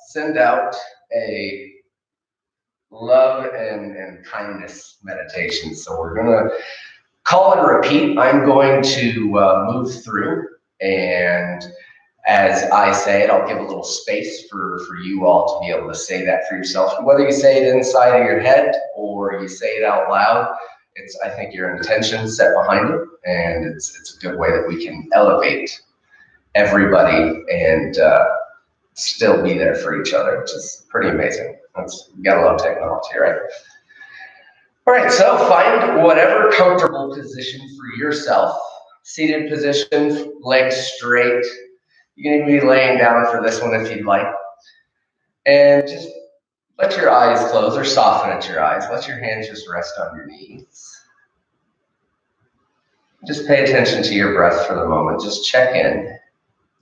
send out a love and kindness meditation. So we're going to call and repeat. I'm going to move through, and as I say it, I'll give a little space for you all to be able to say that for yourself. Whether you say it inside of your head or you say it out loud, it's, I think, your intention set behind it, and it's a good way that we can elevate everybody and still be there for each other, which is pretty amazing. We gotta love technology, right? All right, so find whatever comfortable position for yourself. Seated position, legs straight. You can even be laying down for this one if you'd like. And just let your eyes close or soften at your eyes. Let your hands just rest on your knees. Just pay attention to your breath for the moment. Just check in.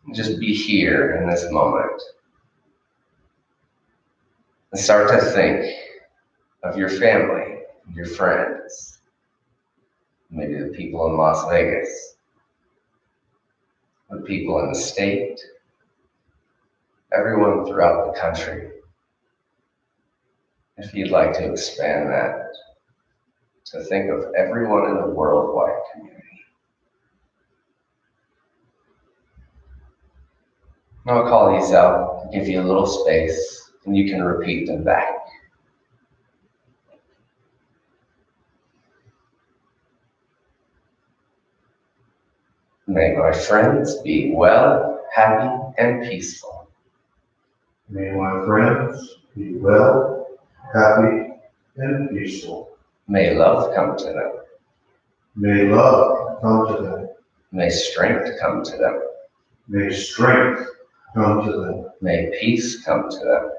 And just be here in this moment. And start to think of your family, your friends, maybe the people in Las Vegas, the people in the state, everyone throughout the country. If you'd like to expand that, to think of everyone in the worldwide community. I'll call these out, give you a little space, and you can repeat them back. May my friends be well, happy, and peaceful. May my friends be well, happy, and peaceful. May love come to them. May love come to them. May strength come to them. May strength come to them. May peace come to them.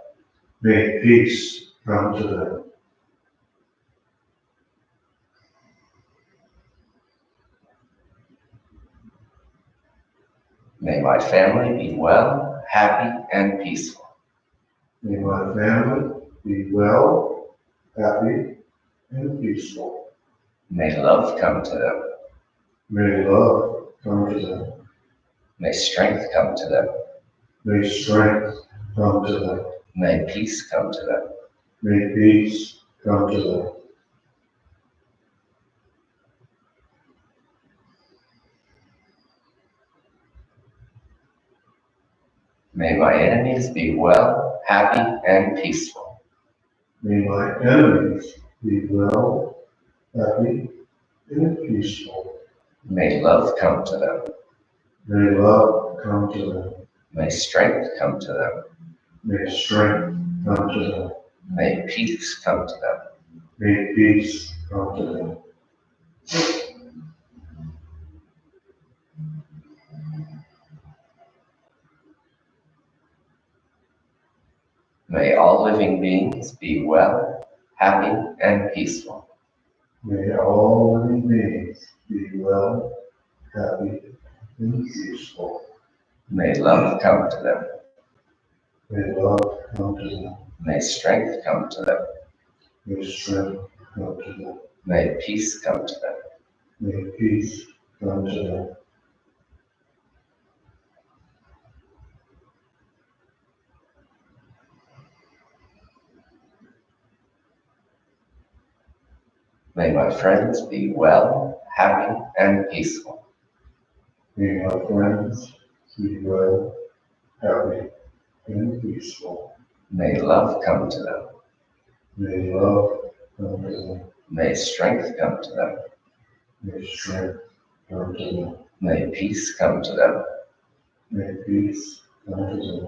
May peace come to them. May my family be well, happy, and peaceful. May my family be well, happy, and peaceful. May love come to them. May love come to them. May strength come to them. May strength come to them. May peace come to them. May peace come to them. May my enemies be well, happy, and peaceful. May my enemies be well, happy, and peaceful. May love come to them. May love come to them. May strength come to them. May strength come to them. May peace come to them. May peace come to them. May all living beings be well, happy, and peaceful. May all living beings be well, happy, and peaceful. May love come to them. May love come to them. May strength come to them. May strength come to them. May peace come to them. May peace come to them. May my friends be well, happy, and peaceful. May my friends be well, happy, and peaceful. May love come to them. May love come to them. May strength come to them. May strength come to them. May peace come to them. May peace come to them.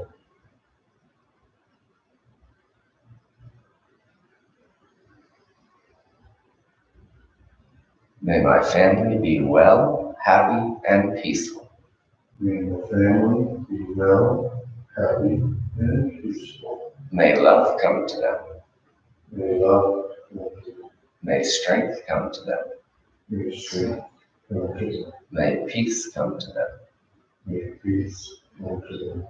May my family be well, happy, and peaceful. May my family be well, happy, and peaceful. May love come to them. May love come to them. May strength come to them. May strength come to them. May peace come to them. May peace come to them.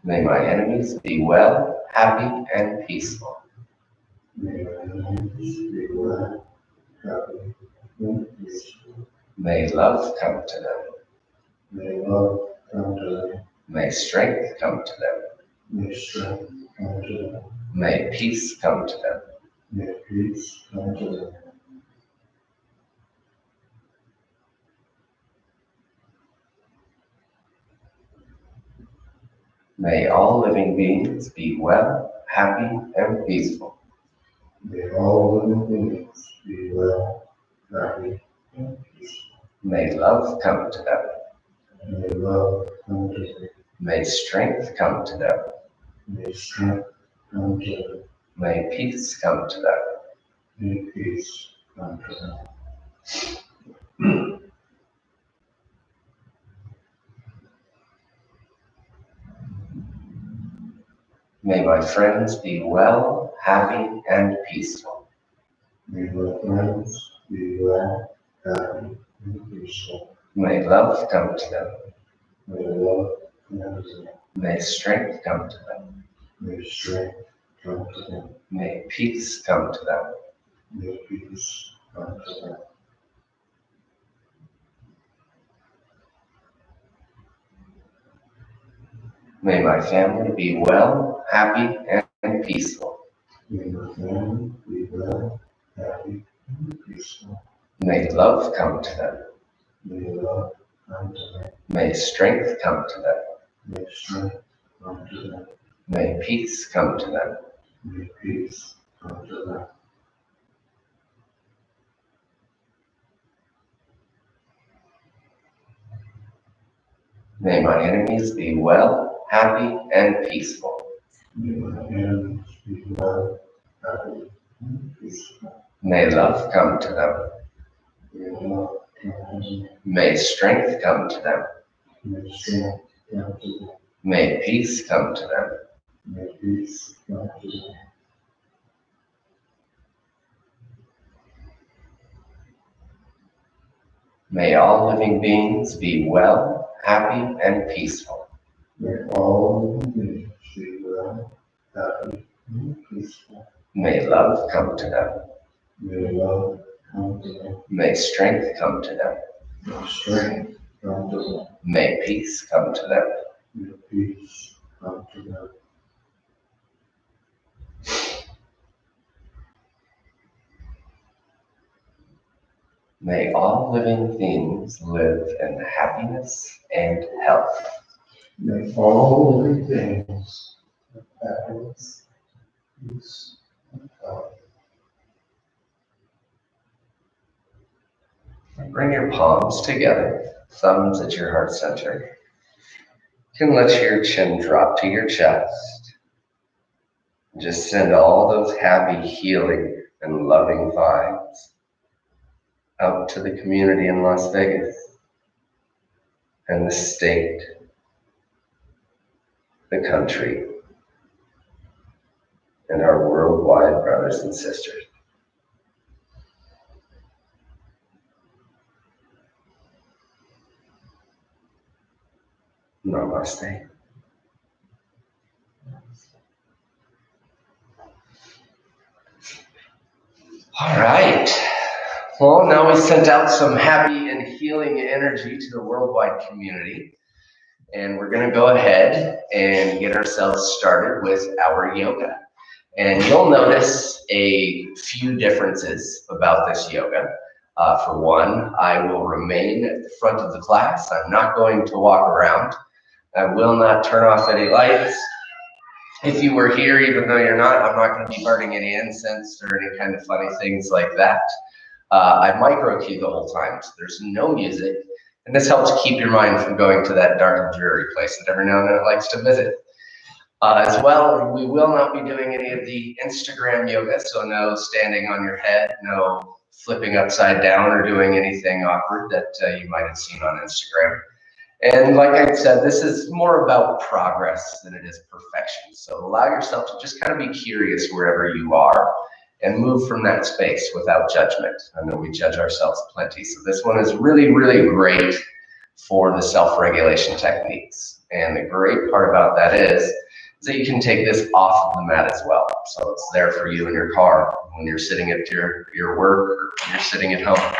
May my enemies be well, happy, and peaceful. May my enemies be well, happy, and May love come to them. May love come to them. May strength come to them. May strength come to them. May peace come to them. May peace come to them. May all living beings be well, happy, and peaceful. May all living beings be well, happy, and peaceful. May love come to them. May love come to them. May strength come to them. May strength come to them. May peace come to them. May peace come to them. May my friends be well, happy, and peaceful. May my friends be well, happy, and peaceful. May love come to them. May love come to them. May strength come to them. May strength come to them. May peace come to them. May peace come to them. May my family be well, happy, and peaceful. May my family be well, happy, and peaceful. May love come to them. May love come to them. May strength come to them. May strength come to them. May peace come to them. May peace come to them. May my enemies be well, happy, and peaceful. May my enemies be well, happy, and peaceful. May love come to them. May love come to them. May strength come to them. May strength come to them. May peace come to them. May peace come to them. May all living beings be well, happy, and peaceful. May all living beings be well, happy, and peaceful. May love come to them. May love come to them. May strength come to them. May strength come to them. May peace come to them. May peace come to them. May all living things live in happiness and health. May all living things have happiness, peace, and health. Bring your palms together, thumbs at your heart center. You can let your chin drop to your chest. Just send all those happy, healing, and loving vibes out to the community in Las Vegas and the state, the country, and our worldwide brothers and sisters. Namaste. All right. Well, now we sent out some happy and healing energy to the worldwide community, and we're going to go ahead and get ourselves started with our yoga. And you'll notice a few differences about this yoga. For one, I will remain at the front of the class. I'm not going to walk around. I will not turn off any lights. If you were here, even though you're not, I'm not going to be burning any incense or any kind of funny things like that. I micro cue the whole time, so there's no music, and this helps keep your mind from going to that dark and dreary place that every now and then it likes to visit. As well, we will not be doing any of the Instagram yoga, so no standing on your head, no flipping upside down or doing anything awkward that you might have seen on Instagram. And like I said, this is more about progress than it is perfection. So allow yourself to just kind of be curious wherever you are and move from that space without judgment. I know we judge ourselves plenty. So this one is really, really great for the self-regulation techniques. And the great part about that is that you can take this off of the mat as well. So it's there for you in your car when you're sitting at your work or you're sitting at home.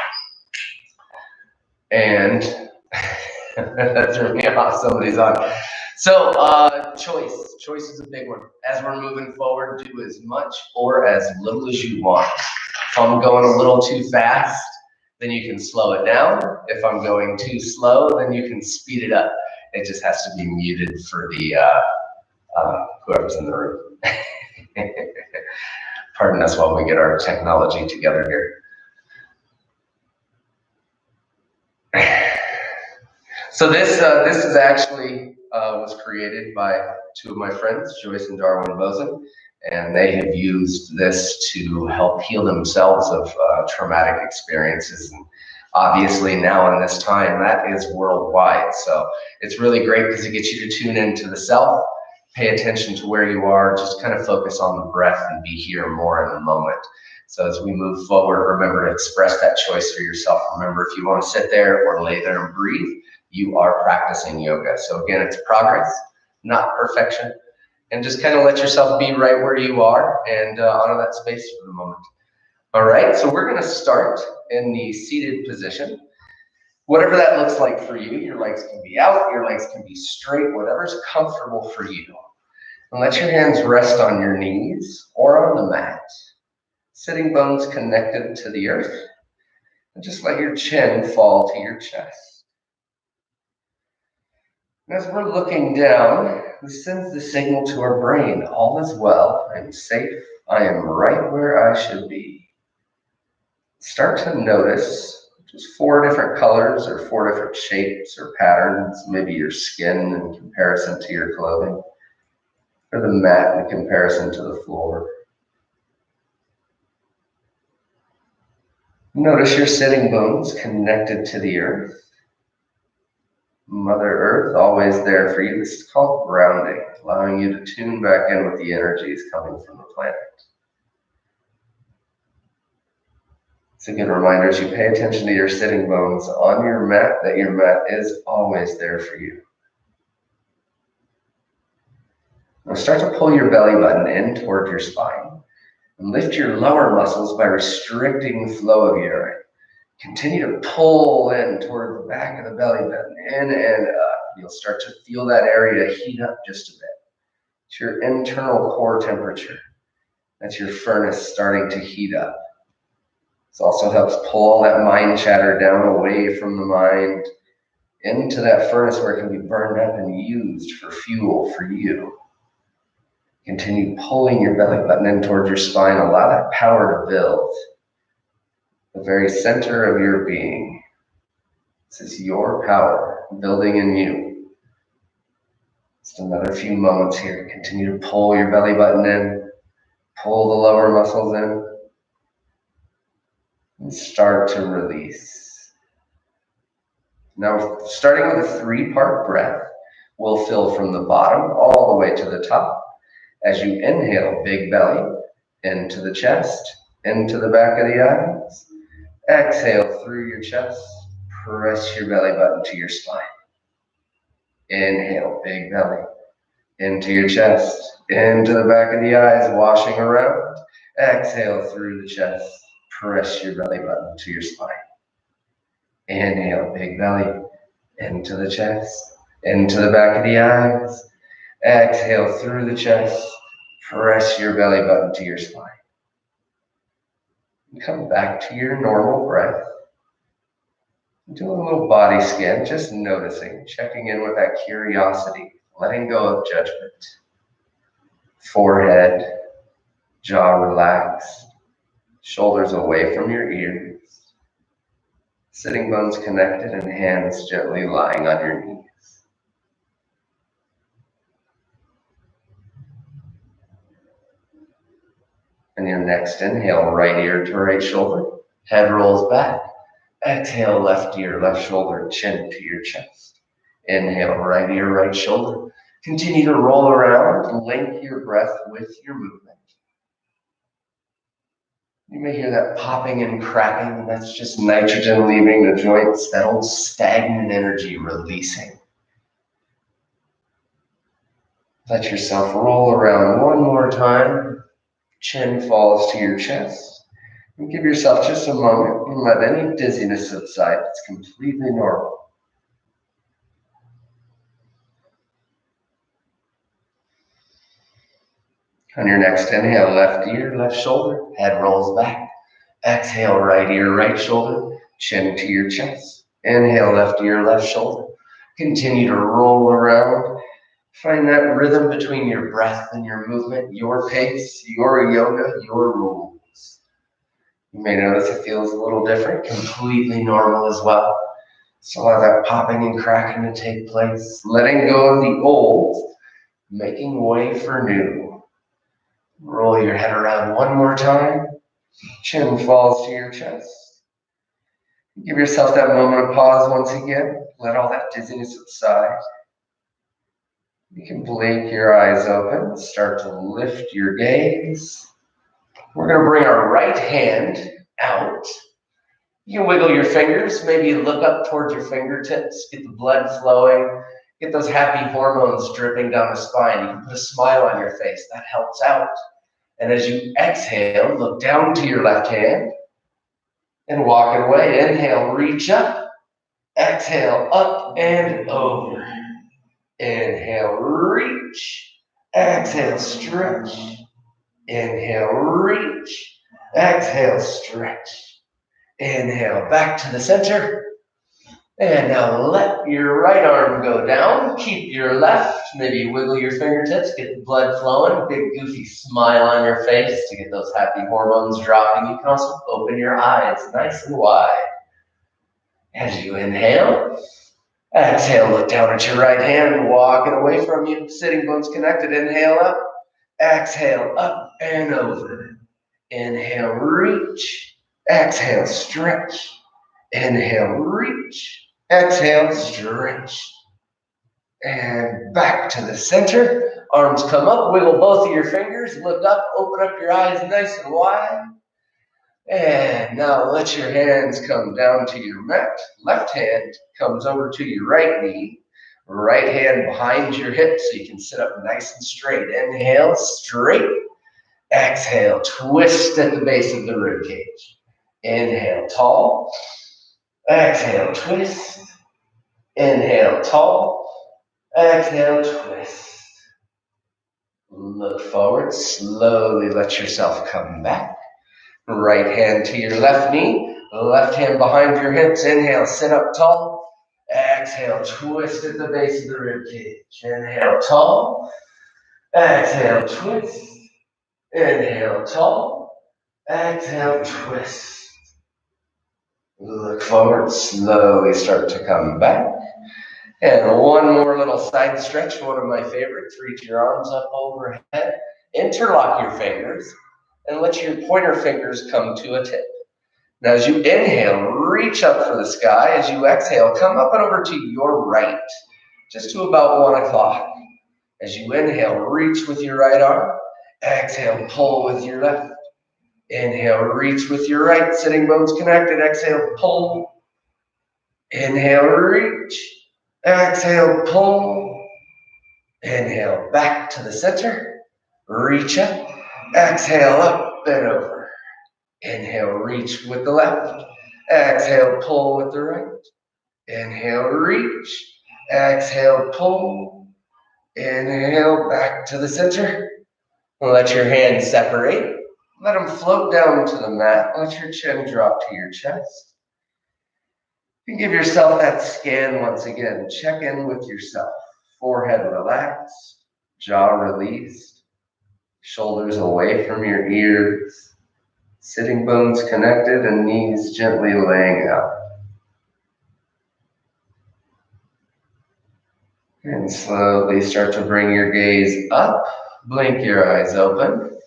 And that threw me off. Somebody's on. So choice. Choice is a big one. As we're moving forward, do as much or as little as you want. If I'm going a little too fast, then you can slow it down. If I'm going too slow, then you can speed it up. It just has to be muted for the whoever's in the room. Pardon us while we get our technology together here. So this is actually was created by two of my friends, Joyce and Darwin Bozen, and they have used this to help heal themselves of traumatic experiences. And obviously now in this time, that is worldwide. So it's really great because it gets you to tune into the self, pay attention to where you are, just kind of focus on the breath and be here more in the moment. So as we move forward, remember to express that choice for yourself. Remember, if you want to sit there or lay there and breathe, you are practicing yoga. So again, it's progress, not perfection. And just kind of let yourself be right where you are and honor that space for the moment. All right, so we're going to start in the seated position. Whatever that looks like for you, your legs can be out, your legs can be straight, whatever's comfortable for you. And let your hands rest on your knees or on the mat. Sitting bones connected to the earth. And just let your chin fall to your chest. And as we're looking down, this sends the signal to our brain, all is well, I'm safe, I am right where I should be. Start to notice just 4 different colors or 4 different shapes or patterns, maybe your skin in comparison to your clothing, or the mat in comparison to the floor. Notice your sitting bones connected to the earth. Mother Earth, always there for you. This is called grounding, allowing you to tune back in with the energies coming from the planet. It's a good reminder as you pay attention to your sitting bones on your mat, that your mat is always there for you. Now start to pull your belly button in toward your spine and lift your lower muscles by restricting the flow of urine. Continue to pull in toward the back of the belly button, in and up. You'll start to feel that area heat up just a bit. It's your internal core temperature. That's your furnace starting to heat up. This also helps pull all that mind chatter down away from the mind into that furnace where it can be burned up and used for fuel for you. Continue pulling your belly button in towards your spine. Allow that power to build. The very center of your being. This is your power building in you. Just another few moments here. Continue to pull your belly button in. Pull the lower muscles in. And start to release. Now, starting with a 3-part breath, we'll fill from the bottom all the way to the top. As you inhale, big belly, into the chest, into the back of the eyes. Exhale through your chest, press your belly button to your spine. Inhale, big belly, into your chest, into the back of the eyes, washing around. Exhale through the chest, press your belly button to your spine. Inhale, big belly, into the chest, into the back of the eyes. Exhale through the chest, press your belly button to your spine. And come back to your normal breath. Do a little body scan, just noticing, checking in with that curiosity, letting go of judgment. Forehead, jaw relaxed, shoulders away from your ears. Sitting bones connected and hands gently lying on your knees. And your next inhale, right ear to right shoulder, head rolls back. Exhale, left ear, left shoulder, chin to your chest. Inhale, right ear, right shoulder. Continue to roll around, link your breath with your movement. You may hear that popping and cracking. That's just nitrogen leaving the joints, that old stagnant energy releasing. Let yourself roll around one more time. Chin falls to your chest. And give yourself just a moment and let any dizziness subside. It's completely normal. On your next inhale, left ear, left shoulder, head rolls back. Exhale, right ear, right shoulder, chin to your chest. Inhale, left ear, left shoulder. Continue to roll around. Find that rhythm between your breath and your movement, your pace, your yoga, your rules. You may notice it feels a little different, completely normal as well. So allow that popping and cracking to take place, letting go of the old, making way for new. Roll your head around one more time. Chin falls to your chest. Give yourself that moment of pause once again. Let all that dizziness subside. You can blink your eyes open. Start to lift your gaze. We're going to bring our right hand out. You can wiggle your fingers. Maybe look up towards your fingertips. Get the blood flowing. Get those happy hormones dripping down the spine. You can put a smile on your face. That helps out. And as you exhale, look down to your left hand and walk it away. Inhale, reach up. Exhale, up and over. Inhale, reach. Exhale, stretch. Inhale, reach. Exhale, stretch. Inhale, back to the center. And now let your right arm go down. Keep your left. Maybe wiggle your fingertips. Get the blood flowing. Big goofy smile on your face to get those happy hormones dropping. You can also open your eyes nice and wide. As you inhale, exhale, look down at your right hand, walk it away from you. Sitting bones connected. Inhale up. Exhale, up and over. Inhale, reach. Exhale, stretch. Inhale, reach. Exhale, stretch. And back to the center. Arms come up, wiggle both of your fingers, lift up, open up your eyes nice and wide. And now let your hands come down to your mat. Left hand comes over to your right knee. Right hand behind your hip so you can sit up nice and straight. Inhale, straight. Exhale, twist at the base of the rib cage. Inhale, tall. Exhale, twist. Inhale, tall. Exhale, twist. Look forward. Slowly let yourself come back. Right hand to your left knee. Left hand behind your hips. Inhale, sit up tall. Exhale, twist at the base of the rib cage. Inhale, tall. Exhale, twist. Inhale, tall. Exhale, twist. Look forward. Slowly start to come back. And one more little side stretch, one of my favorites. Reach your arms up overhead. Interlock your fingers and let your pointer fingers come to a tip. Now as you inhale, reach up for the sky. As you exhale, come up and over to your right, just to about 1 o'clock. As you inhale, reach with your right arm. Exhale, pull with your left. Inhale, reach with your right, sitting bones connected. Exhale, pull. Inhale, reach. Exhale, pull. Inhale, back to the center. Reach up. Exhale, up and over. Inhale, reach with the left. Exhale, pull with the right. Inhale, reach. Exhale, pull. Inhale, back to the center. Let your hands separate. Let them float down to the mat. Let your chin drop to your chest. You give yourself that scan once again. Check in with yourself. Forehead relaxed, jaw released, shoulders away from your ears, sitting bones connected and knees gently laying out. And slowly start to bring your gaze up. Blink your eyes open.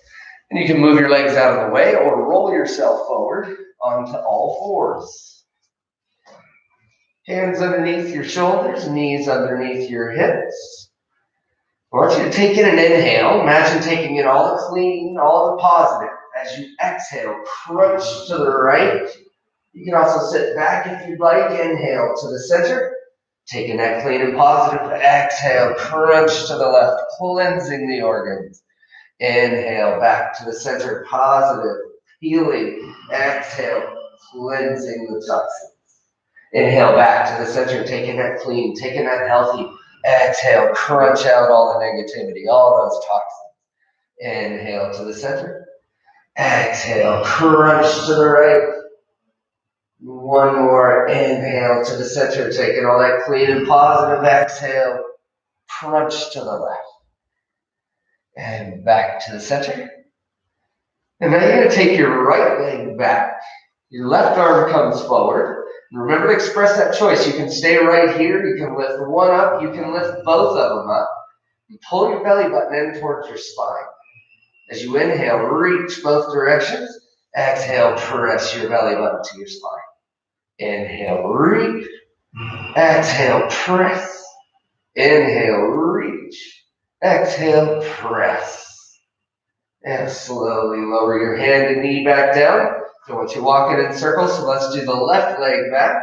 And you can move your legs out of the way or roll yourself forward onto all fours. Hands underneath your shoulders, knees underneath your hips. I want you to take in an inhale. Imagine taking in all the clean, all the positive. As you exhale, crunch to the right. You can also sit back if you'd like. Inhale to the center. Taking that clean and positive. Exhale, crunch to the left, cleansing the organs. Inhale, back to the center, positive. healing. Exhale, cleansing the toxins. Inhale back to the center, taking that clean, taking that healthy. Exhale, crunch out all the negativity, all those toxins. Inhale to the center. Exhale, crunch to the right. One more inhale to the center, taking all that clean and positive. Exhale, crunch to the left. And back to the center. And now you're going to take your right leg back. Your left arm comes forward. Remember to express that choice. You can stay right here. You can lift one up. You can lift both of them up. You pull your belly button in towards your spine. As you inhale, reach both directions. Exhale, press your belly button to your spine. Inhale, reach. Exhale, press. Inhale, reach. Exhale, press. And slowly lower your hand and knee back down. Don't want you walking in circles, so let's do the left leg back.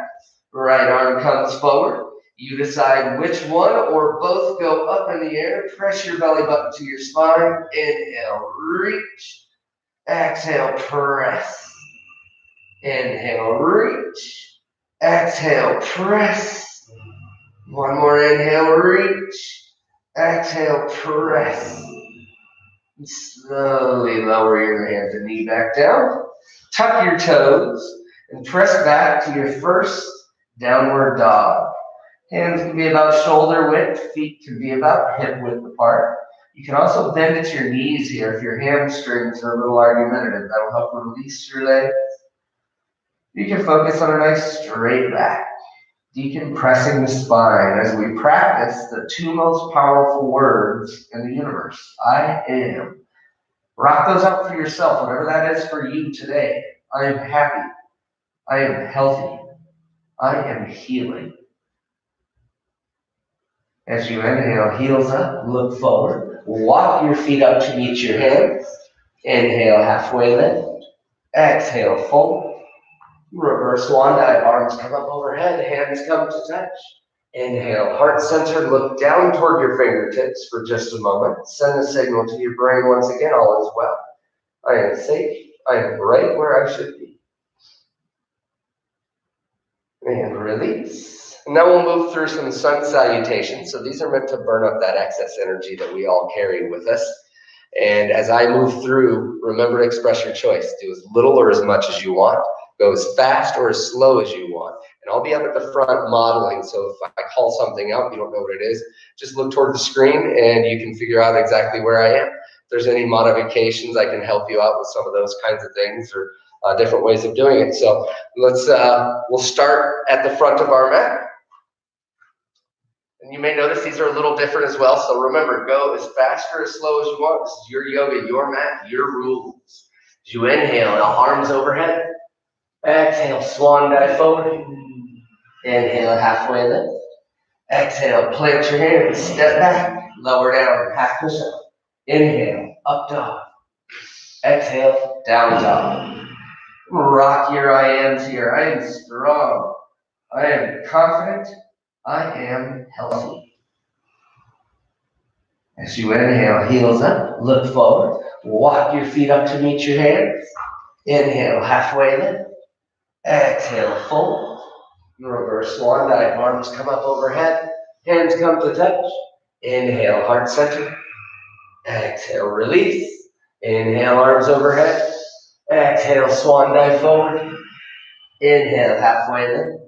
Right arm comes forward. You decide which one or both go up in the air. Press your belly button to your spine. Inhale, reach. Exhale, press. Inhale, reach. Exhale, press. One more inhale, reach. Exhale, press. Slowly lower your hands and knee back down. Tuck your toes and press back to your first downward dog. Hands can be about shoulder width. Feet can be about hip width apart. You can also bend at your knees here if your hamstrings are a little argumentative. That'll help release your legs. You can focus on a nice straight back. Decompressing the spine as we practice the two most powerful words in the universe. I am. Rock those out for yourself, whatever that is for you today. I am happy. I am healthy. I am healing. As you inhale, heels up, look forward. Walk your feet up to meet your hands. Inhale, halfway lift. Exhale, fold. Reverse swan dive, arms come up overhead, hands come to touch. Inhale, heart center, look down toward your fingertips for just a moment. Send a signal to your brain once again, all is well. I am safe. I am right where I should be. And release. And now we'll move through some sun salutations. So these are meant to burn up that excess energy that we all carry with us. And as I move through, remember to express your choice. Do as little or as much as you want. Go as fast or as slow as you want. And I'll be up at the front modeling, so if I call something out, you don't know what it is, just look toward the screen and you can figure out exactly where I am. If there's any modifications, I can help you out with some of those kinds of things or different ways of doing it. So we'll start at the front of our mat. And you may notice these are a little different as well. So remember, go as fast or as slow as you want. This is your yoga, your mat, your rules. As you inhale, arms overhead. Exhale, swan dive forward. Inhale, halfway lift. Exhale, plant your hands, step back, lower down, half push up. Inhale, up dog. Exhale, down dog. Rock your I ams here. I am strong. I am confident. I am healthy. As you inhale, heels up, look forward. Walk your feet up to meet your hands. Inhale, halfway lift. Exhale, fold. Reverse swan dive, arms come up overhead, hands come to touch. Inhale, heart center. Exhale, release. Inhale, arms overhead. Exhale, swan dive forward. Inhale, halfway lift.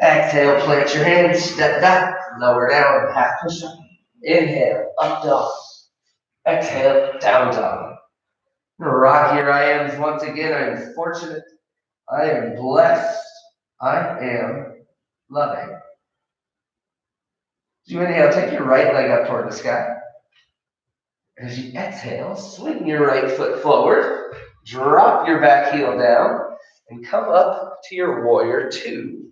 Exhale, plant your hands, step back, lower down, half push up. Inhale, up dog. Exhale, down dog. Rock your I ams once again. I am fortunate. I am blessed. I am loving. As you inhale, take your right leg up toward the sky. As you exhale, swing your right foot forward, drop your back heel down, and come up to your warrior two,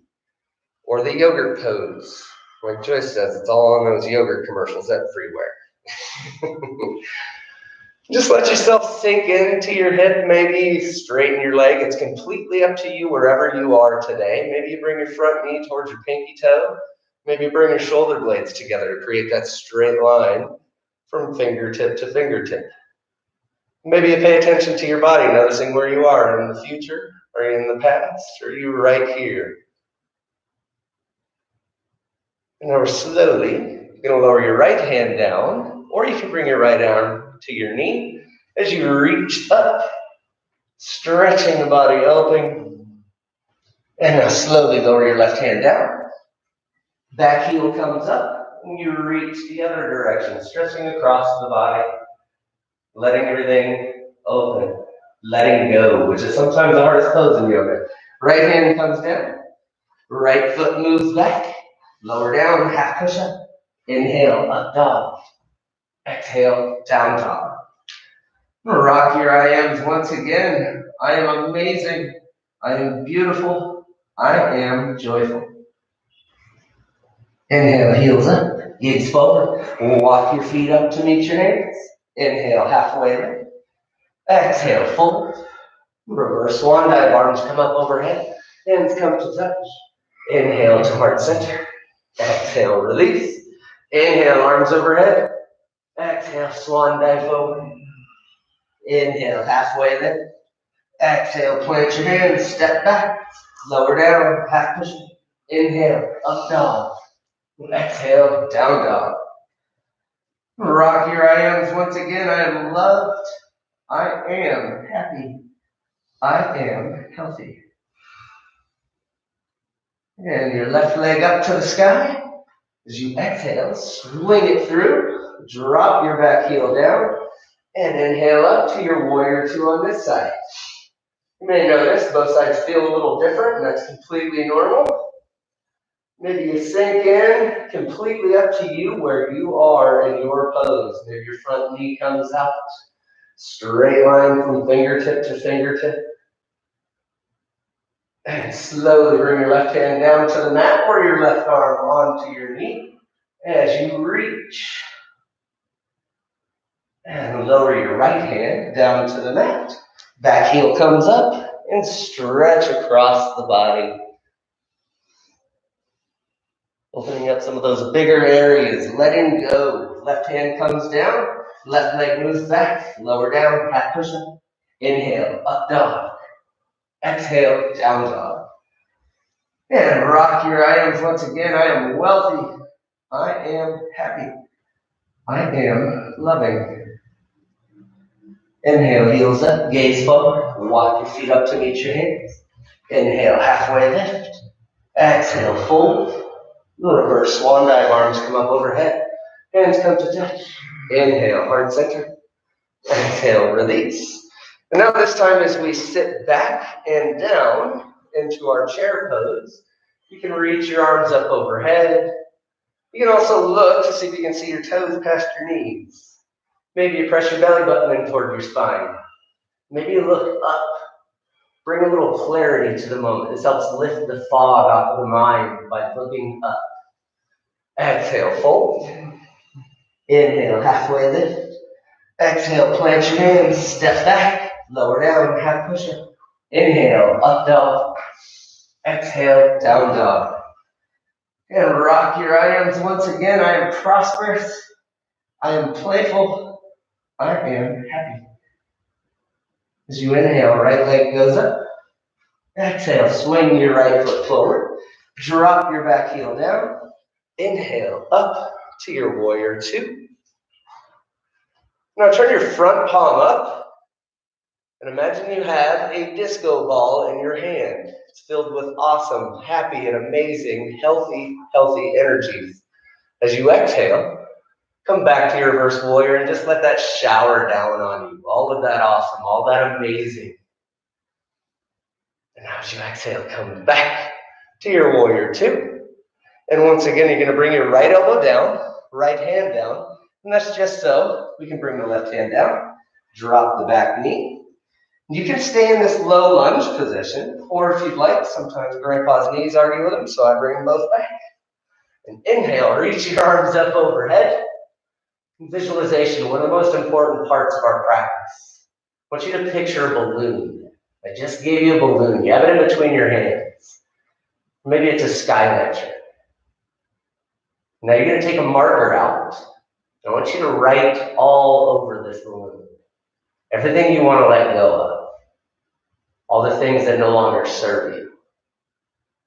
or the yogurt pose. Like Joyce says, it's all on those yogurt commercials everywhere. Just let yourself sink into your hip, maybe straighten your leg. It's completely up to you wherever you are today. Maybe you bring your front knee towards your pinky toe. Maybe you bring your shoulder blades together to create that straight line from fingertip to fingertip. Maybe you pay attention to your body, noticing where you are in the future, or in the past, or you right here. And now we're slowly going to lower your right hand down, or you can bring your right arm to your knee as you reach up, stretching the body open. And now slowly lower your left hand down. Back heel comes up, and you reach the other direction, stretching across the body, letting everything open, letting go, which is sometimes the hardest pose in yoga. Right hand comes down, right foot moves back, lower down, half push up. Inhale, up dog. Exhale, down dog. Rock your I ams once again. I am amazing. I am beautiful. I am joyful. Inhale, heels up, gaze forward. Walk your feet up to meet your hands. Inhale, halfway lift. Exhale, forward. Reverse swan dive, arms come up overhead. Hands come to touch. Inhale to heart center. Exhale, release. Inhale, arms overhead. Exhale, swan dive forward. Inhale, halfway lift. Exhale, plant your hands, step back. Lower down, half push. Inhale, up dog. Exhale, down dog. Rock your I ams once again. I am loved. I am happy. I am healthy. And your left leg up to the sky. As you exhale, swing it through. Drop your back heel down. And inhale up to your warrior two on this side. You may notice both sides feel a little different, and that's completely normal. Maybe you sink in, completely up to you where you are in your pose. Maybe your front knee comes out. Straight line from fingertip to fingertip. And slowly bring your left hand down to the mat or your left arm onto your knee as you reach. And lower your right hand down to the mat. Back heel comes up and stretch across the body. Opening up some of those bigger areas, letting go. Left hand comes down, left leg moves back, lower down, half push up. Inhale, up dog. Exhale, down dog. And rock your I ams once again. I am wealthy. I am happy. I am loving. Inhale, heels up, gaze forward. Walk your feet up to meet your hands. Inhale, halfway lift. Exhale, fold. Reverse swan dive, arms come up overhead. Hands come to touch. Inhale, heart center. Exhale, release. And now this time as we sit back and down into our chair pose, you can reach your arms up overhead. You can also look to see if you can see your toes past your knees. Maybe you press your belly button in toward your spine. Maybe you look up. Bring a little clarity to the moment. This helps lift the fog off of the mind by looking up. Exhale, fold. Inhale, halfway lift. Exhale, plant your hands, step back, lower down, half push up. Inhale, up dog. Exhale, down dog. And rock your I ams once again. I am prosperous. I am playful. I am happy. As you inhale, right leg goes up. Exhale, swing your right foot forward. Drop your back heel down. Inhale, up to your warrior two. Now turn your front palm up and imagine you have a disco ball in your hand. It's filled with awesome, happy, and amazing, healthy energies. As you exhale, come back to your reverse warrior and just let that shower down on you. All of that awesome, all that amazing. And now as you exhale, come back to your warrior two. And once again, you're going to bring your right elbow down, right hand down. And that's just so we can bring the left hand down, drop the back knee. You can stay in this low lunge position, or if you'd like, sometimes grandpa's knees argue with him, so I bring them both back. And inhale, reach your arms up overhead. Visualization, one of the most important parts of our practice. I want you to picture a balloon. I just gave you a balloon. You have it in between your hands. Maybe it's a sky lecture. Now you're going to take a marker out. I want you to write all over this balloon. Everything you want to let go of. All the things that no longer serve you.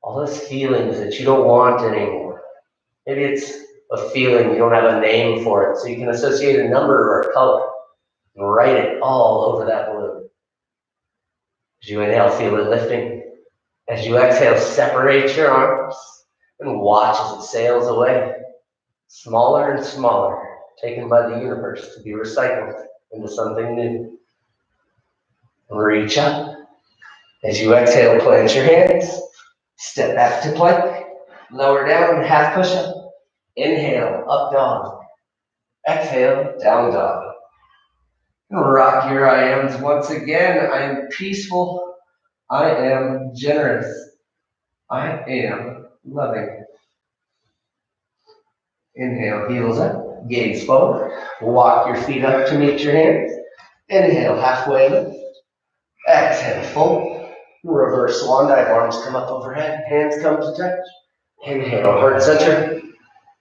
All those feelings that you don't want anymore. Maybe it's a feeling, you don't have a name for it, so you can associate a number or a color and write it all over that balloon. As you inhale, feel it lifting. As you exhale, separate your arms and watch as it sails away. Smaller and smaller, taken by the universe to be recycled into something new. Reach up. As you exhale, plant your hands. Step back to plank. Lower down, half push-up. Inhale, up dog. Exhale, down dog. Rock your I ams once again. I am peaceful. I am generous. I am loving. Inhale, heels up, gaze forward. Walk your feet up to meet your hands. Inhale, halfway lift. Exhale, fold. Reverse swan dive, arms come up overhead, hands come to touch. Inhale, heart center.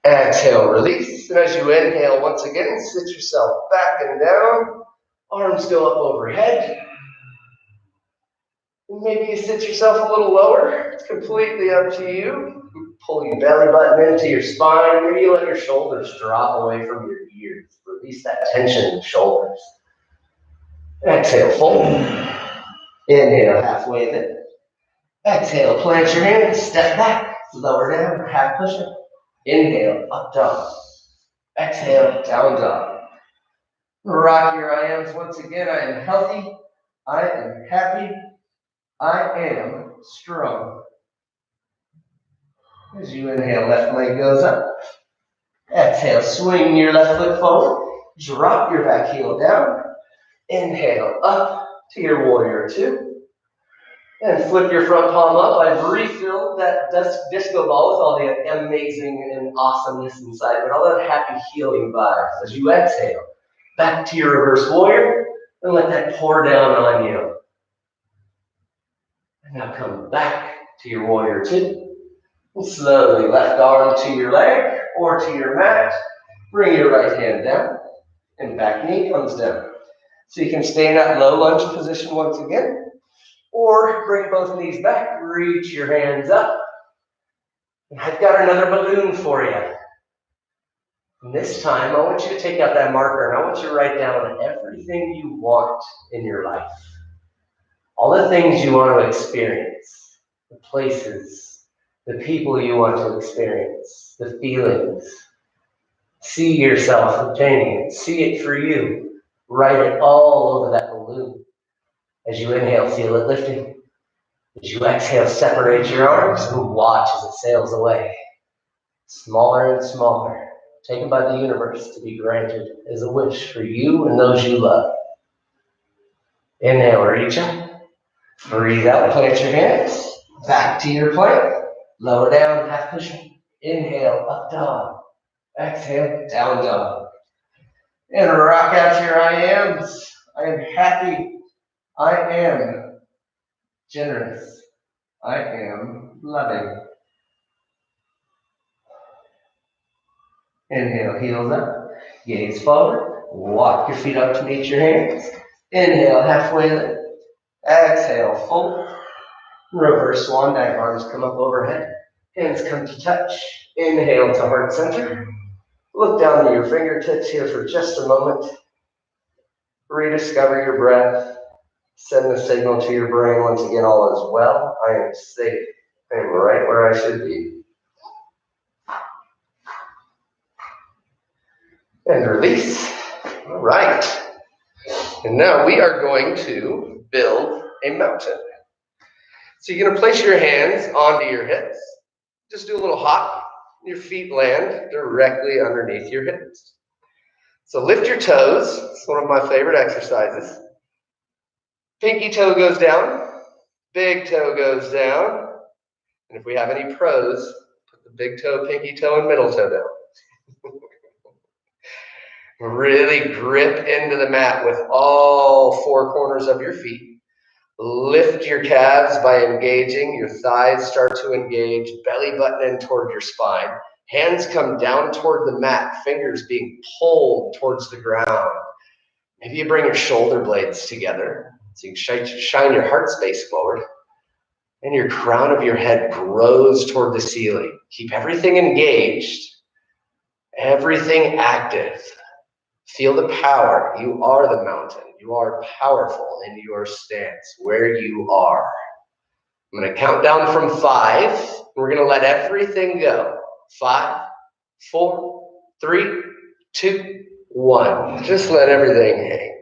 Exhale, release. And as you inhale, once again, sit yourself back and down. Arms go up overhead. Maybe you sit yourself a little lower. It's completely up to you. Pull your belly button into your spine. Maybe you let your shoulders drop away from your ears. Release that tension in the shoulders. Exhale, fold. Inhale, halfway lift. Exhale, plant your hands, step back, lower down, half push-up. Inhale, up dog. Exhale, down dog. Rock your I ams once again. I am healthy. I am happy. I am strong. As you inhale, left leg goes up. Exhale, swing your left foot forward. Drop your back heel down. Inhale, up to your warrior two. And flip your front palm up. I've refilled that disco ball with all the amazing and awesomeness inside, but all that happy healing vibes. As you exhale, back to your reverse warrior, and let that pour down on you. And now come back to your warrior two. And slowly left arm to your leg or to your mat. Bring your right hand down, and back knee comes down. So you can stay in that low lunge position once again. Or bring both knees back, reach your hands up. And I've got another balloon for you. And this time, I want you to take out that marker and I want you to write down everything you want in your life. All the things you want to experience, the places, the people you want to experience, the feelings. See yourself obtaining it. See it for you. Write it all over that balloon. As you inhale, feel it lifting. As you exhale, separate your arms and watch as it sails away. Smaller and smaller, taken by the universe to be granted as a wish for you and those you love. Inhale, reach up. Breathe out, plant your hands. Back to your plank. Lower down, half push-up. Inhale, up dog. Exhale, down dog. And rock out your I ams. I am happy. I am generous. I am loving. Inhale, heels up. Gaze forward. Walk your feet up to meet your hands. Inhale, halfway lift. Exhale, fold. Reverse swan dive, arms come up overhead. Hands come to touch. Inhale to heart center. Look down to your fingertips here for just a moment. Rediscover your breath. Send the signal to your brain once again, all is well. I am safe. I am right where I should be. And release. All right. And now we are going to build a mountain. So you're going to place your hands onto your hips. Just do a little hop. Your feet land directly underneath your hips. So lift your toes. It's one of my favorite exercises. Pinky toe goes down. Big toe goes down. And if we have any pros, put the big toe, pinky toe, and middle toe down. Really grip into the mat with all four corners of your feet. Lift your calves by engaging. Your thighs start to engage. Belly button in toward your spine. Hands come down toward the mat. Fingers being pulled towards the ground. Maybe you bring your shoulder blades together so you can shine your heart space forward. And your crown of your head grows toward the ceiling. Keep everything engaged, everything active. Feel the power. You are the mountain. You are powerful in your stance, where you are. I'm going to count down from 5. We're going to let everything go. 5, 4, 3, 2, 1. Just let everything hang.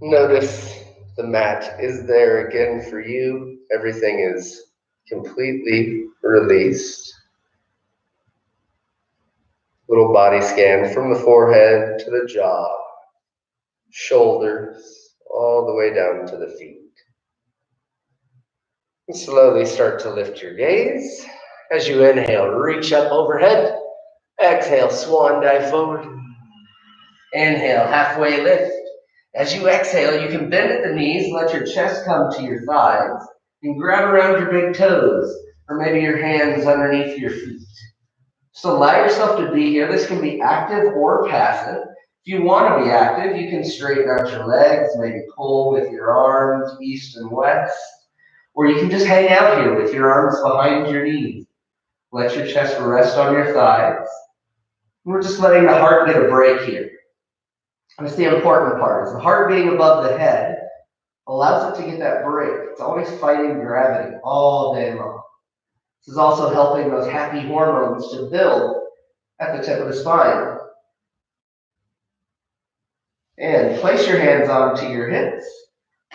Notice the mat is there again for you. Everything is completely released. Little body scan from the forehead to the jaw, shoulders, all the way down to the feet. And slowly start to lift your gaze. As you inhale, reach up overhead. Exhale, swan dive forward. Inhale, halfway lift. As you exhale, you can bend at the knees, let your chest come to your thighs, and grab around your big toes, or maybe your hands underneath your feet. So allow yourself to be here. This can be active or passive. If you want to be active, you can straighten out your legs, maybe pull with your arms east and west, or you can just hang out here with your arms behind your knees. Let your chest rest on your thighs. We're just letting the heart get a break here. That's the important part, is the heart being above the head allows it to get that break. It's always fighting gravity all day long. This is also helping those happy hormones to build at the tip of the spine. And place your hands onto your hips.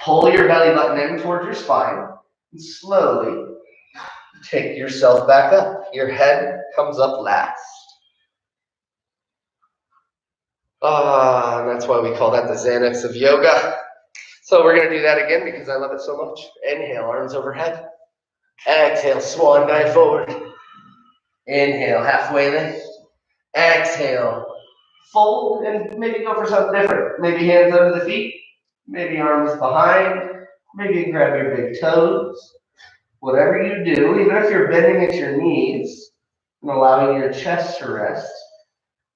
Pull your belly button in towards your spine. And slowly take yourself back up. Your head comes up last. And that's why we call that the Xanax of yoga. So we're going to do that again because I love it so much. Inhale, arms overhead. Exhale, swan dive forward. Inhale, halfway lift. Exhale, fold, and maybe go for something different. Maybe hands under the feet. Maybe arms behind. Maybe you grab your big toes. Whatever you do, even if you're bending at your knees and allowing your chest to rest,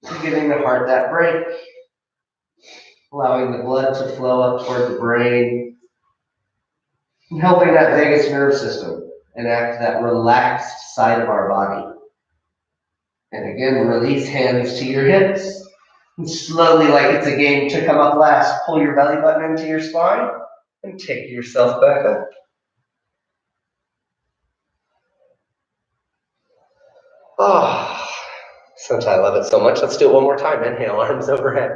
you're giving the heart that break. Allowing the blood to flow up toward the brain, and helping that vagus nerve system enact that relaxed side of our body. And again, release hands to your hips. And slowly, like it's a game to come up last, pull your belly button into your spine and take yourself back up. Since I love it so much, let's do it one more time. Inhale, arms overhead.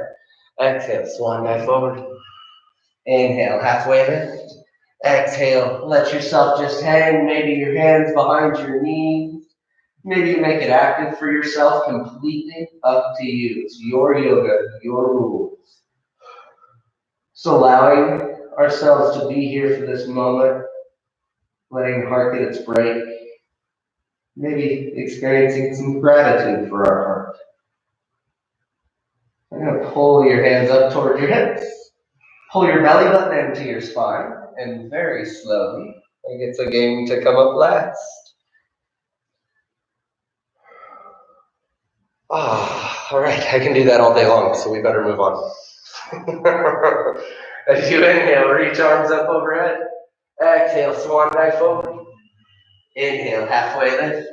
Exhale, swan dive forward. Inhale, halfway lift. Exhale, let yourself just hang. Maybe your hands behind your knees. Maybe you make it active for yourself, completely up to you. It's your yoga, your rules. So allowing ourselves to be here for this moment, letting the heart get its break, maybe experiencing some gratitude for our heart. I'm going to pull your hands up toward your hips. Pull your belly button into your spine, and very slowly, it's a game to come up last. All right, I can do that all day long, so we better move on. As you inhale, reach arms up overhead. Exhale, swan dive forward. Inhale, halfway lift.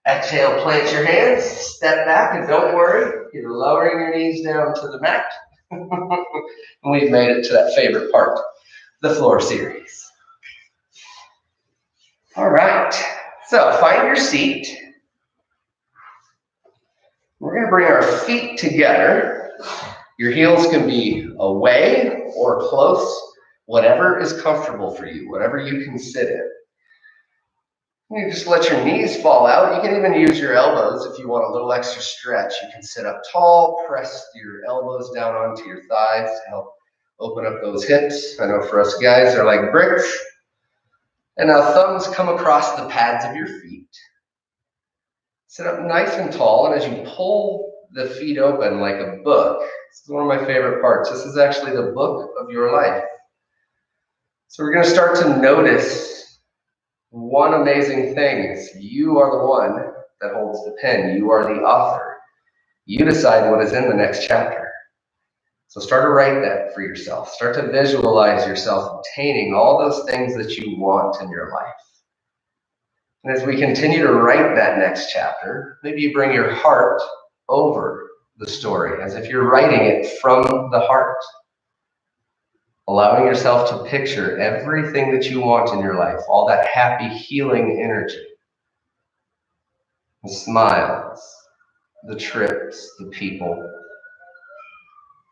Exhale, plant your hands, step back, and don't worry, you're lowering your knees down to the mat. And we've made it to that favorite part, the floor series. All right, so find your seat. We're going to bring our feet together. Your heels can be away or close, whatever is comfortable for you, whatever you can sit in. You just let your knees fall out. You can even use your elbows if you want a little extra stretch. You can sit up tall, press your elbows down onto your thighs to help open up those hips. I know for us guys, they're like bricks. And now thumbs come across the pads of your feet. Sit up nice and tall, and as you pull the feet open like a book, this is one of my favorite parts. This is actually the book of your life. So we're going to start to notice one amazing thing is you are the one that holds the pen. You are the author. You decide what is in the next chapter. So start to write that for yourself. Start to visualize yourself obtaining all those things that you want in your life. And as we continue to write that next chapter, maybe you bring your heart over the story as if you're writing it from the heart. Allowing yourself to picture everything that you want in your life, all that happy, healing energy. The smiles, the trips, the people.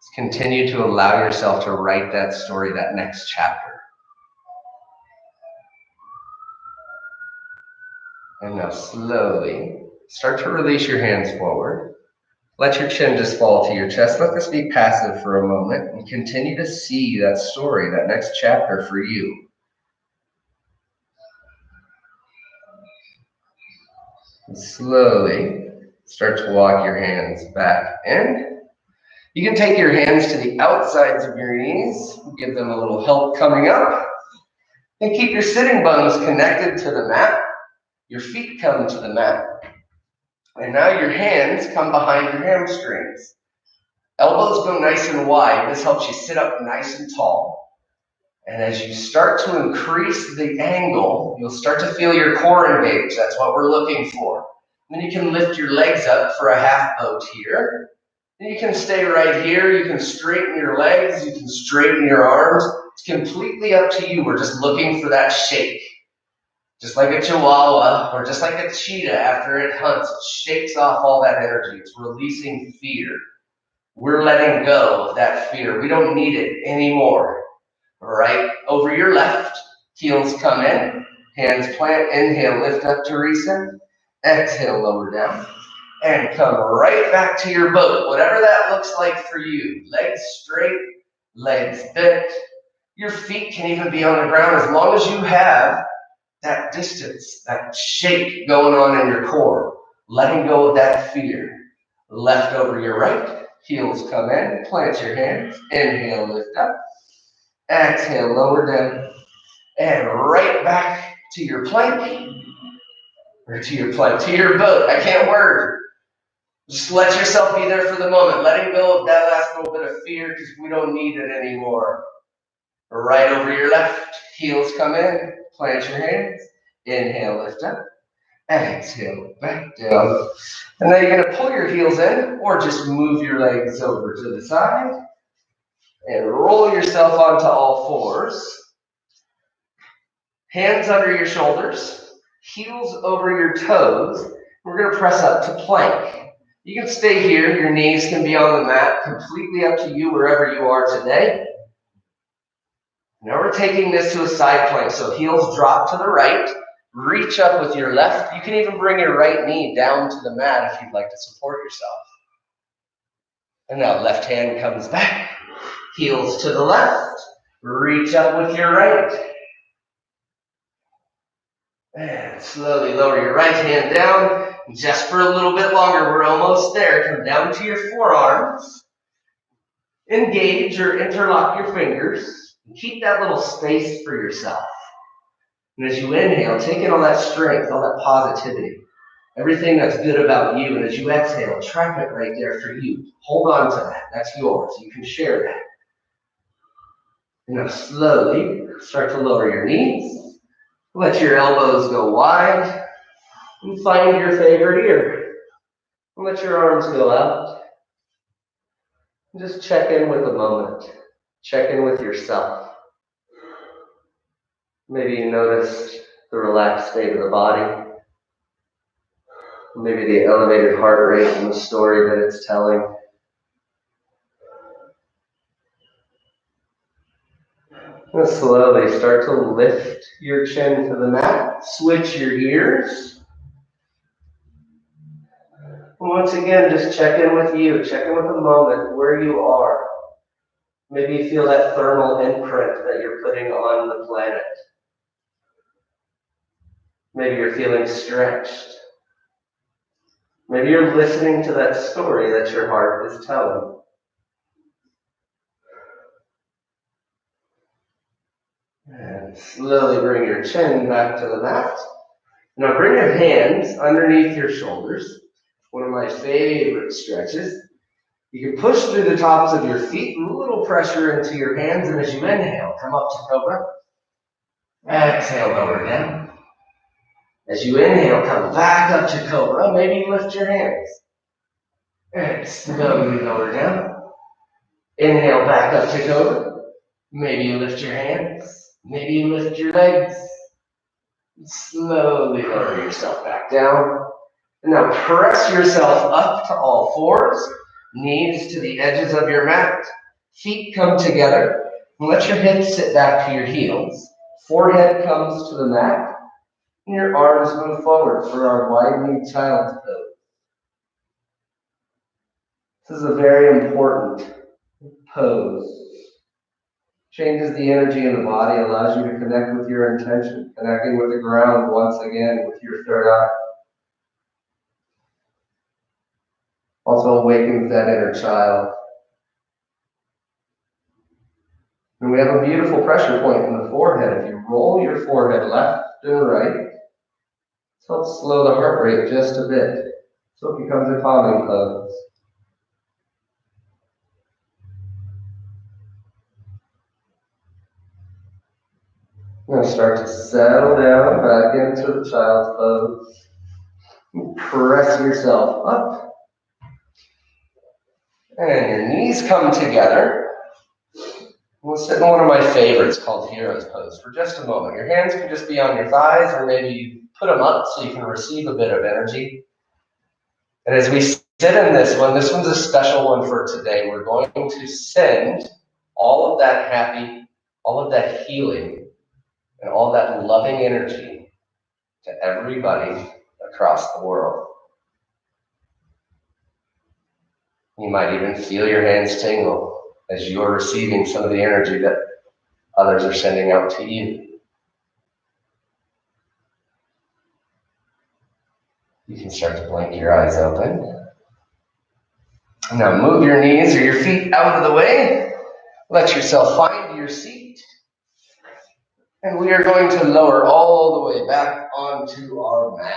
Just continue to allow yourself to write that story, that next chapter. And now slowly start to release your hands forward. Let your chin just fall to your chest. Let this be passive for a moment and continue to see that story, that next chapter for you. And slowly start to walk your hands back in. You can take your hands to the outsides of your knees, give them a little help coming up, and keep your sitting bones connected to the mat. Your feet come to the mat. And now your hands come behind your hamstrings. Elbows go nice and wide. This helps you sit up nice and tall. And as you start to increase the angle, you'll start to feel your core engage. That's what we're looking for. And then you can lift your legs up for a half boat here. And you can stay right here. You can straighten your legs. You can straighten your arms. It's completely up to you. We're just looking for that shake. Just like a chihuahua or just like a cheetah after it hunts, it shakes off all that energy. It's releasing fear. We're letting go of that fear. We don't need it anymore. Right over your left, heels come in, hands plant, inhale, lift up, Teresa. Exhale, lower down. And come right back to your boat, whatever that looks like for you. Legs straight, legs bent. Your feet can even be on the ground as long as you have that distance, that shake going on in your core. Letting go of that fear. Left over your right, heels come in, plant your hands. Inhale, lift up. Exhale, lower down. And right back to your plank. Or to your boat. I can't word. Just let yourself be there for the moment. Letting go of that last little bit of fear because we don't need it anymore. Right over your left. Heels come in. Plant your hands. Inhale, lift up. Exhale, back down. And then you're going to pull your heels in or just move your legs over to the side. And roll yourself onto all fours. Hands under your shoulders. Heels over your toes. We're going to press up to plank. You can stay here. Your knees can be on the mat. Completely up to you wherever you are today. Now we're taking this to a side plank. So heels drop to the right. Reach up with your left. You can even bring your right knee down to the mat if you'd like to support yourself. And now left hand comes back. Heels to the left. Reach up with your right. And slowly lower your right hand down. Just for a little bit longer. We're almost there. Come down to your forearms. Engage or interlock your fingers. Keep that little space for yourself. And as you inhale, take in all that strength, all that positivity, everything that's good about you. And as you exhale, trap it right there for you. Hold on to that. That's yours. You can share that. And now slowly start to lower your knees. Let your elbows go wide. And find your favorite ear. And let your arms go out. And just check in with the moment. Check in with yourself. Maybe you noticed the relaxed state of the body. Maybe the elevated heart rate and the story that it's telling. And slowly start to lift your chin to the mat. Switch your ears. And once again, just check in with you. Check in with the moment, where you are. Maybe you feel that thermal imprint that you're putting on the planet. Maybe you're feeling stretched. Maybe you're listening to that story that your heart is telling. And slowly bring your chin back to the mat. Now bring your hands underneath your shoulders. one of my favorite stretches. You can push through the tops of your feet, a little pressure into your hands, and as you inhale, come up to cobra. Exhale, lower down. As you inhale, come back up to cobra. Maybe lift your hands. And slowly lower down. Inhale back up to cobra. Maybe you lift your hands. Maybe you lift your legs. Slowly lower yourself back down. And now press yourself up to all fours. Knees to the edges of your mat. Feet come together. And let your hips sit back to your heels. Forehead comes to the mat. And your arms move forward for our widening child's pose. This is a very important pose. Changes the energy in the body, allows you to connect with your intention, connecting with the ground once again with your third eye. Also awakens that inner child. And we have a beautiful pressure point in the forehead. If you roll your forehead left and right, this helps slow the heart rate just a bit, so it becomes a calming pose. You're going to start to settle down back into the child's pose. Press yourself up. And your knees come together. We'll sit in one of my favorites called Hero's Pose for just a moment. Your hands can just be on your thighs, or maybe you put them up so you can receive a bit of energy. And as we sit in this one's a special one for today. We're going to send all of that happy, all of that healing, and all that loving energy to everybody across the world. You might even feel your hands tingle as you're receiving some of the energy that others are sending out to you. You can start to blink your eyes open. Now move your knees or your feet out of the way. Let yourself find your seat. And we are going to lower all the way back onto our mat.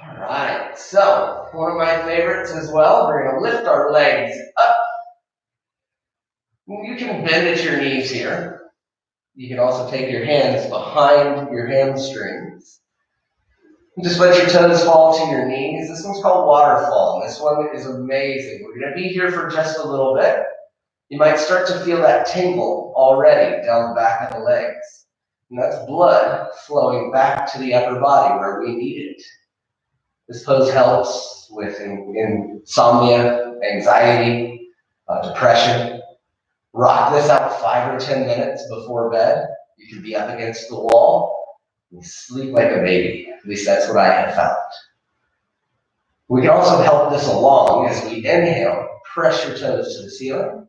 All right, so one of my favorites as well, we're going to lift our legs up. You can bend at your knees here. You can also take your hands behind your hamstrings. And just let your toes fall to your knees. This one's called waterfall, and this one is amazing. We're going to be here for just a little bit. You might start to feel that tingle already down the back of the legs. And that's blood flowing back to the upper body where we need it. This pose helps with insomnia, anxiety, depression. Rock this out 5 or 10 minutes before bed. You can be up against the wall and sleep like a baby. At least that's what I have found. We can also help this along as we inhale, press your toes to the ceiling.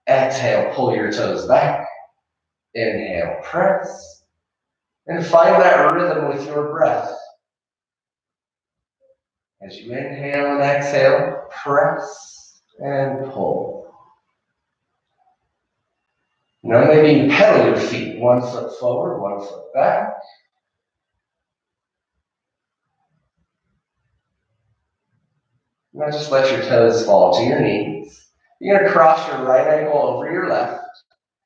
Exhale, pull your toes back. Inhale, press. And find that rhythm with your breath. As you inhale and exhale, press and pull. Now maybe you pedal your feet 1 foot forward, 1 foot back. Now just let your toes fall to your knees. You're going to cross your right ankle over your left.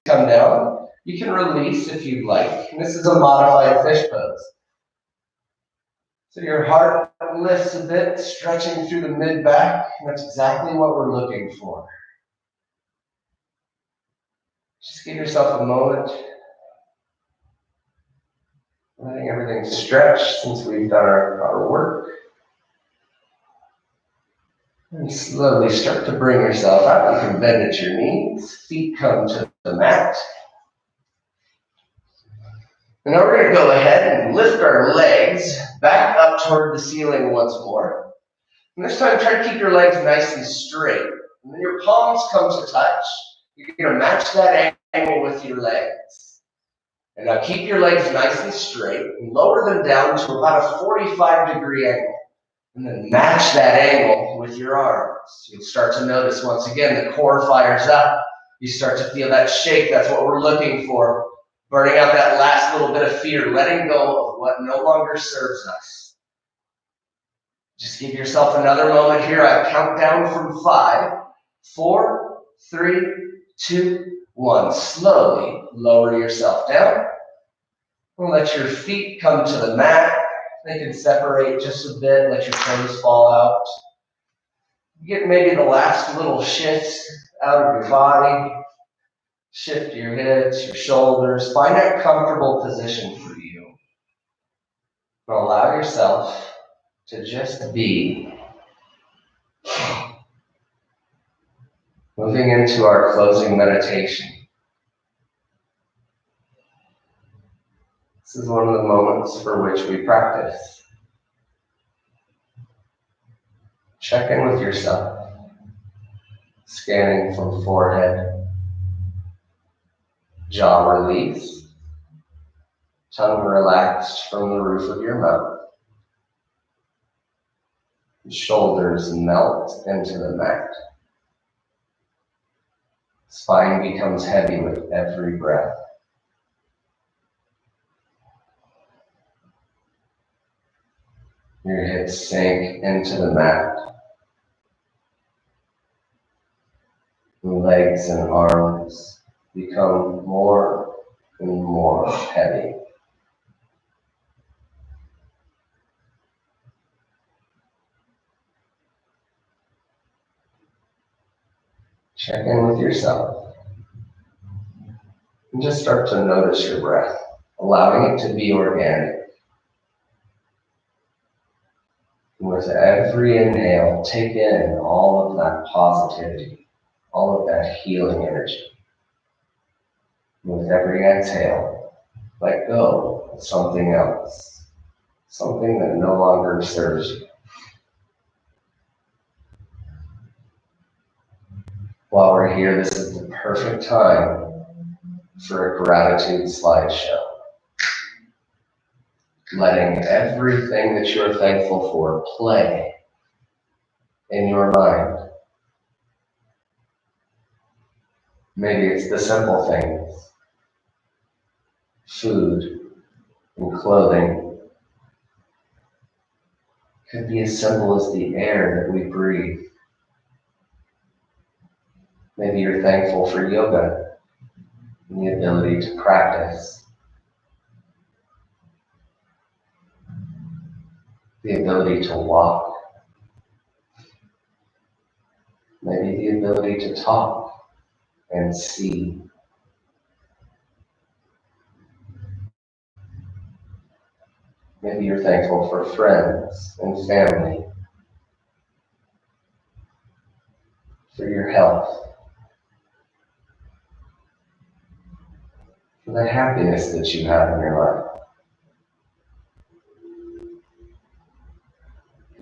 Come down. You can release if you'd like. And this is a modified fish pose. So your heart lifts a bit, stretching through the mid-back. And that's exactly what we're looking for. Just give yourself a moment. Letting everything stretch since we've done our work. And slowly start to bring yourself out. You can bend at your knees. Feet come to the mat. And now we're going to go ahead and lift our legs back up toward the ceiling once more. And this time try to keep your legs nice and straight. And when your palms come to touch, you're going to match that angle with your legs. And now keep your legs nice and straight and lower them down to about a 45-degree angle. And then match that angle with your arms. You'll start to notice once again the core fires up. You start to feel that shake. That's what we're looking for. Burning out that last little bit of fear, letting go of what no longer serves us. Just give yourself another moment here. I count down from 5, 4, 3, 2, 1. Slowly lower yourself down. And let your feet come to the mat. They can separate just a bit. Let your toes fall out. Get maybe the last little shifts out of your body. Shift your hips, your shoulders. Find that comfortable position for you. And allow yourself to just be. Moving into our closing meditation. This is one of the moments for which we practice. Check in with yourself, scanning from forehead, jaw released, tongue relaxed from the roof of your mouth. Shoulders melt into the mat. Spine becomes heavy with every breath. Your hips sink into the mat. Legs and arms become more and more heavy. Check in with yourself and just start to notice your breath, allowing it to be organic. With every inhale, take in all of that positivity, all of that healing energy. With every exhale, let go of something else, something that no longer serves you. While we're here, this is the perfect time for a gratitude slideshow. Letting everything that you're thankful for play in your mind. Maybe it's the simple things, food and clothing. Could be as simple as the air that we breathe. Maybe you're thankful for yoga and the ability to practice. The ability to walk. Maybe the ability to talk and see. Maybe you're thankful for friends and family, for your health, for the happiness that you have in your life.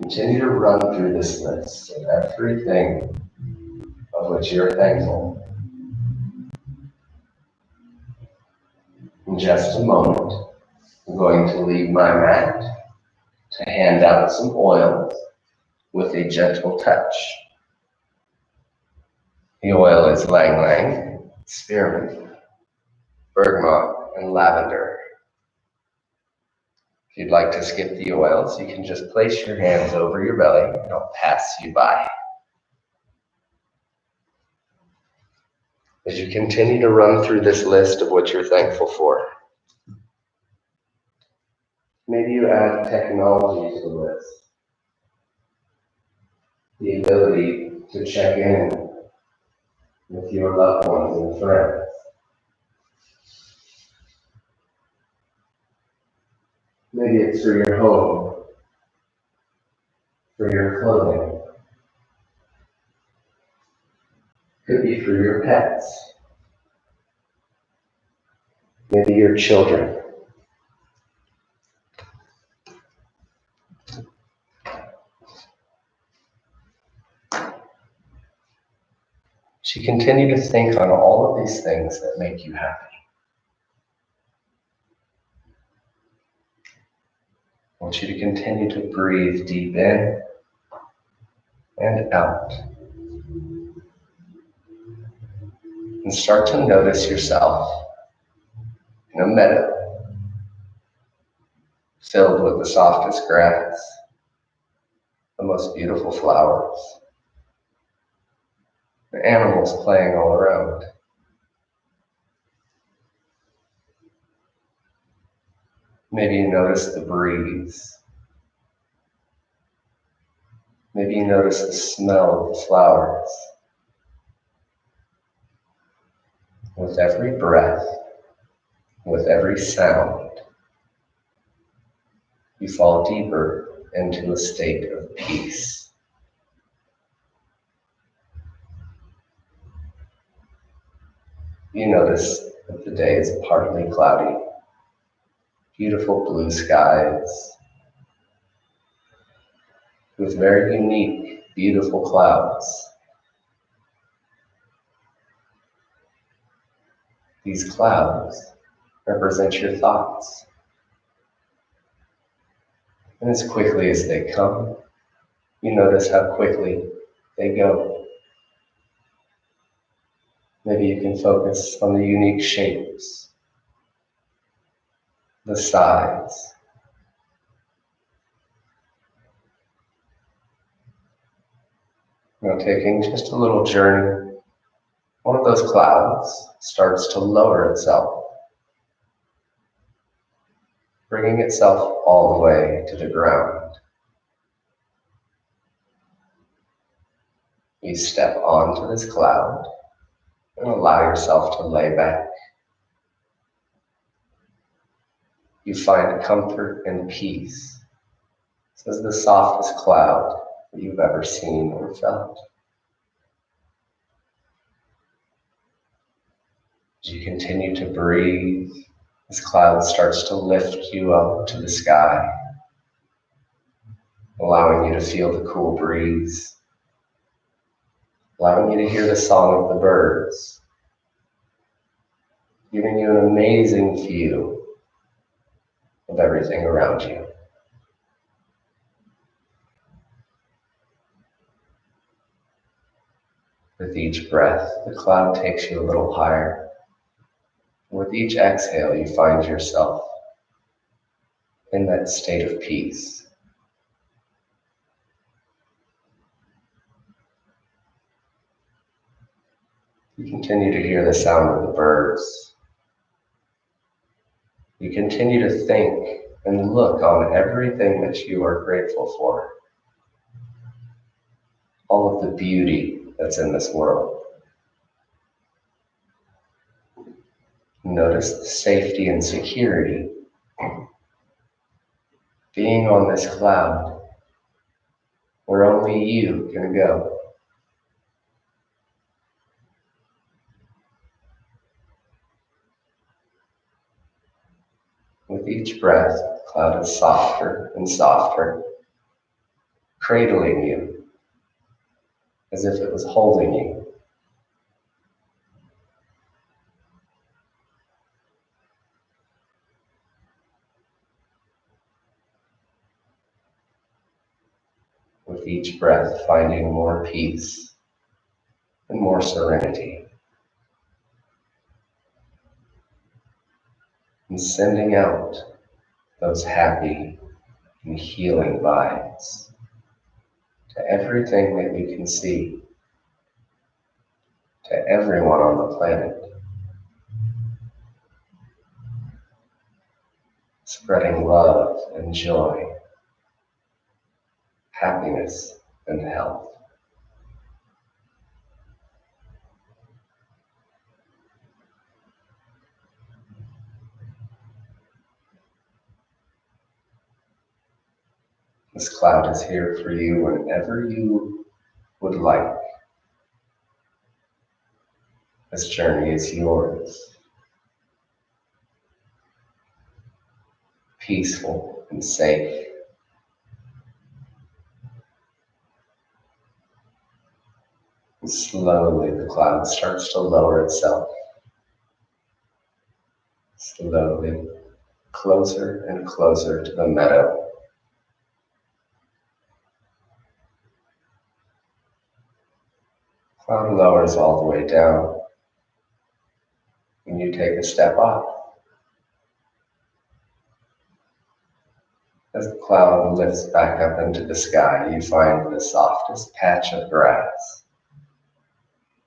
Continue to run through this list of everything of which you're thankful. In just a moment, I'm going to leave my mat to hand out some oils with a gentle touch. The oil is ylang ylang, spearmint, bergamot, and lavender. If you'd like to skip the oils, you can just place your hands over your belly and I'll pass you by. As you continue to run through this list of what you're thankful for, maybe you add technology to the list. The ability to check in with your loved ones and friends. Maybe it's for your home, for your clothing. Could be for your pets. Maybe your children. As you continue to think on all of these things that make you happy, I want you to continue to breathe deep in and out. And start to notice yourself in a meadow filled with the softest grass, the most beautiful flowers, the animals playing all around. Maybe you notice the breeze. Maybe you notice the smell of the flowers. With every breath, with every sound, you fall deeper into a state of peace. You notice that the day is partly cloudy, beautiful blue skies, with very unique, beautiful clouds. These clouds represent your thoughts. And as quickly as they come, you notice how quickly they go. Maybe you can focus on the unique shapes, the size. Now taking just a little journey, one of those clouds starts to lower itself, bringing itself all the way to the ground. You step onto this cloud and allow yourself to lay back. You find comfort and peace. This is the softest cloud that you've ever seen or felt. As you continue to breathe, this cloud starts to lift you up to the sky, allowing you to feel the cool breeze, allowing you to hear the song of the birds, giving you an amazing view of everything around you. With each breath, the cloud takes you a little higher. With each exhale, you find yourself in that state of peace. You continue to hear the sound of the birds. You continue to think and look on everything that you are grateful for. All of the beauty that's in this world. Notice the safety and security. Being on this cloud where only you can go. With each breath, the cloud is softer and softer, cradling you as if it was holding you. With each breath, finding more peace and more serenity. And sending out those happy and healing vibes to everything that you can see, to everyone on the planet. Spreading love and joy, happiness and health. This cloud is here for you whenever you would like. This journey is yours. Peaceful and safe. And slowly the cloud starts to lower itself. Slowly, closer and closer to the meadow. Cloud lowers all the way down. And you take a step up. As the cloud lifts back up into the sky, you find the softest patch of grass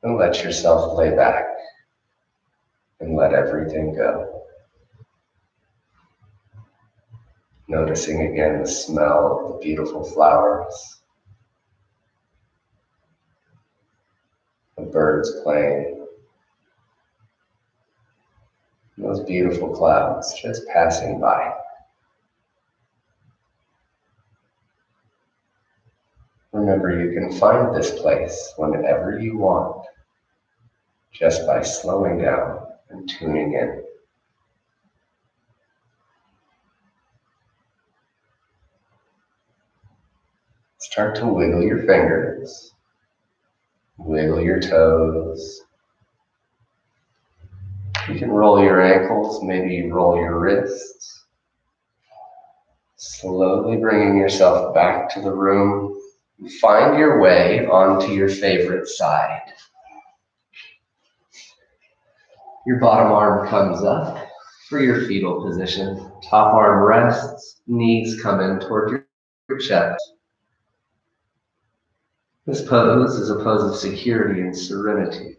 and let yourself lay back and let everything go. Noticing again the smell of the beautiful flowers, the birds playing, and those beautiful clouds just passing by. Remember, you can find this place whenever you want, just by slowing down and tuning in. Start to wiggle your fingers, wiggle your toes. You can roll your ankles, maybe roll your wrists. Slowly bringing yourself back to the room. Find your way onto your favorite side. Your bottom arm comes up for your fetal position. Top arm rests, knees come in toward your chest. This pose is a pose of security and serenity.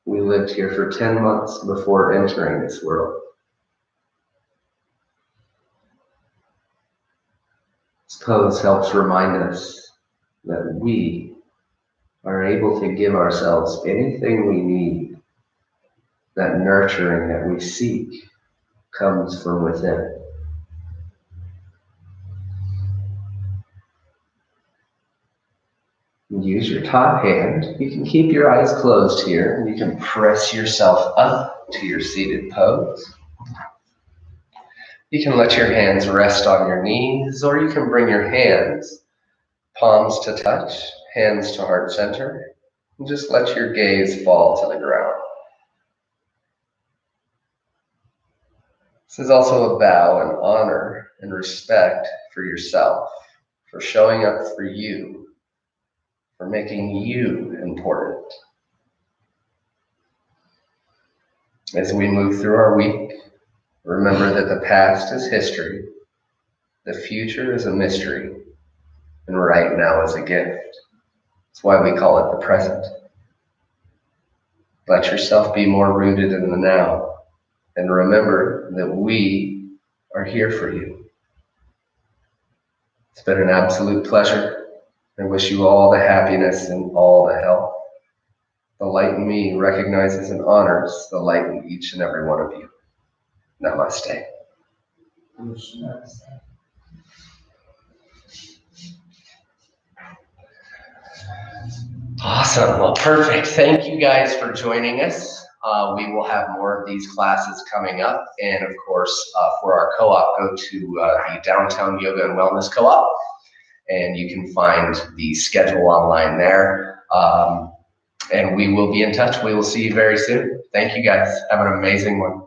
We lived here for 10 months before entering this world. This pose helps remind us that we are able to give ourselves anything we need. That nurturing that we seek comes from within. Use your top hand. You can keep your eyes closed here, and you can press yourself up to your seated pose. You can let your hands rest on your knees, or you can bring your hands, palms to touch, hands to heart center, and just let your gaze fall to the ground. This is also a bow and honor and respect for yourself, for showing up for you, for making you important. As we move through our week, remember that the past is history, the future is a mystery, and right now is a gift. That's why we call it the present. Let yourself be more rooted in the now, and remember that we are here for you. It's been an absolute pleasure. I wish you all the happiness and all the health. The light in me recognizes and honors the light in each and every one of you. Namaste. Awesome. Well, perfect. Thank you guys for joining us. We will have more of these classes coming up. And of course, for our co-op, go to the Downtown Yoga and Wellness Co-op. And you can find the schedule online there. And we will be in touch. We will see you very soon. Thank you guys. Have an amazing one.